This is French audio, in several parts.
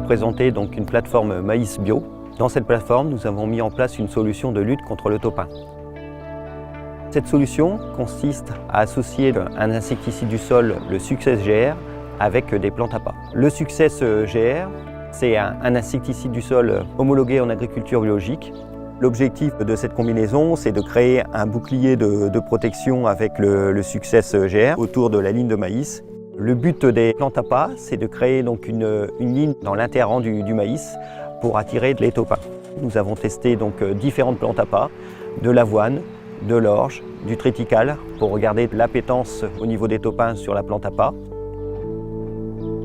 présenter donc une plateforme maïs bio. Dans cette plateforme, nous avons mis en place une solution de lutte contre le topin. Cette solution consiste à associer un insecticide du sol, le Success GR, avec des plantes à pas. Le Success GR, c'est un insecticide du sol homologué en agriculture biologique. L'objectif de cette combinaison, c'est de créer un bouclier de protection avec le Success GR autour de la ligne de maïs. Le but des plantes à pas, c'est de créer donc une ligne dans l'interrang du maïs pour attirer les topins. Nous avons testé donc différentes plantes à pas, de l'avoine, de l'orge, du triticale, pour regarder l'appétence au niveau des topins sur la plante à pas.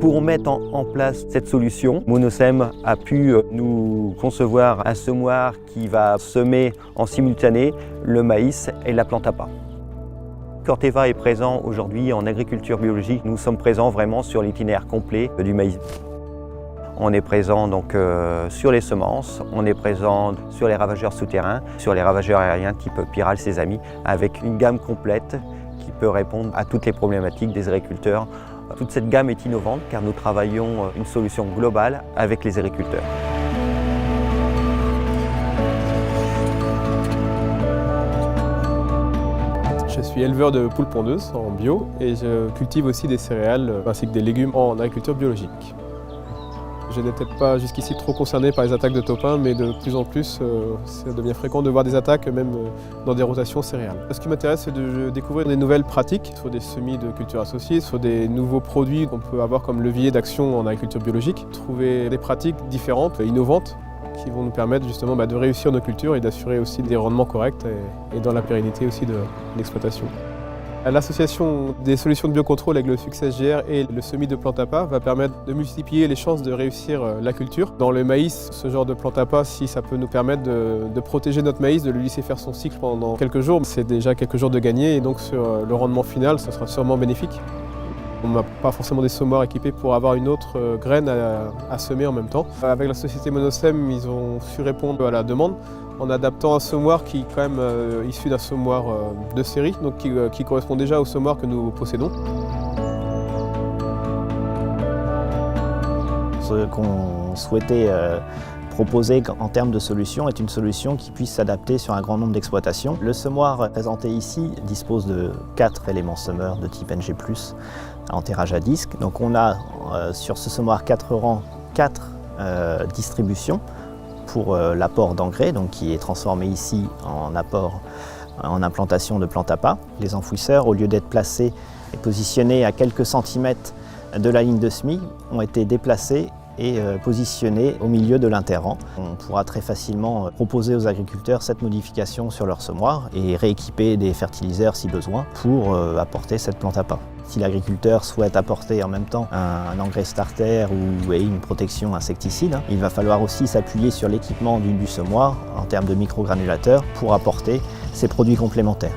Pour mettre en place cette solution, Monosem a pu nous concevoir un semoir qui va semer en simultané le maïs et la plante à pas. Corteva est présent aujourd'hui en agriculture biologique. Nous sommes présents vraiment sur l'itinéraire complet du maïs. On est présent donc sur les semences, on est présent sur les ravageurs souterrains, sur les ravageurs aériens type Piral Sésame, avec une gamme complète qui peut répondre à toutes les problématiques des agriculteurs. Toute cette gamme est innovante car nous travaillons une solution globale avec les agriculteurs. Je suis éleveur de poules pondeuses en bio et je cultive aussi des céréales ainsi que des légumes en agriculture biologique. Je n'étais pas jusqu'ici trop concerné par les attaques de topins, mais de plus en plus, ça devient fréquent de voir des attaques, même dans des rotations céréales. Ce qui m'intéresse, c'est de découvrir des nouvelles pratiques, soit des semis de culture associée, soit des nouveaux produits qu'on peut avoir comme levier d'action en agriculture biologique. Trouver des pratiques différentes, innovantes, qui vont nous permettre justement de réussir nos cultures et d'assurer aussi des rendements corrects et dans la pérennité aussi de l'exploitation. L'association des solutions de biocontrôle avec le Success GR et le semis de plantes à pas va permettre de multiplier les chances de réussir la culture. Dans le maïs, ce genre de plantes à pas, si ça peut nous permettre de protéger notre maïs, de le laisser faire son cycle pendant quelques jours, c'est déjà quelques jours de gagné et donc sur le rendement final, ça sera sûrement bénéfique. On n'a pas forcément des semoirs équipés pour avoir une autre graine à semer en même temps. Avec la société Monosem, ils ont su répondre à la demande en adaptant un semoir qui est quand même issu d'un semoir de série, donc qui correspond déjà au semoir que nous possédons. Ce qu'on souhaitait proposer en termes de solution est une solution qui puisse s'adapter sur un grand nombre d'exploitations. Le semoir présenté ici dispose de 4 éléments semeurs de type NG+, en terrage à disque. Donc on a sur ce semoir 4 rangs, 4 distributions pour l'apport d'engrais, donc qui est transformé ici en apport en implantation de plantes à pas. Les enfouisseurs, au lieu d'être placés et positionnés à quelques centimètres de la ligne de semis, ont été déplacés et positionnés au milieu de l'interrang. On pourra très facilement proposer aux agriculteurs cette modification sur leur semoir et rééquiper des fertiliseurs si besoin pour apporter cette plante à pas. Si l'agriculteur souhaite apporter en même temps un engrais starter ou une protection insecticide, il va falloir aussi s'appuyer sur l'équipement du semoir en termes de microgranulateurs pour apporter ces produits complémentaires.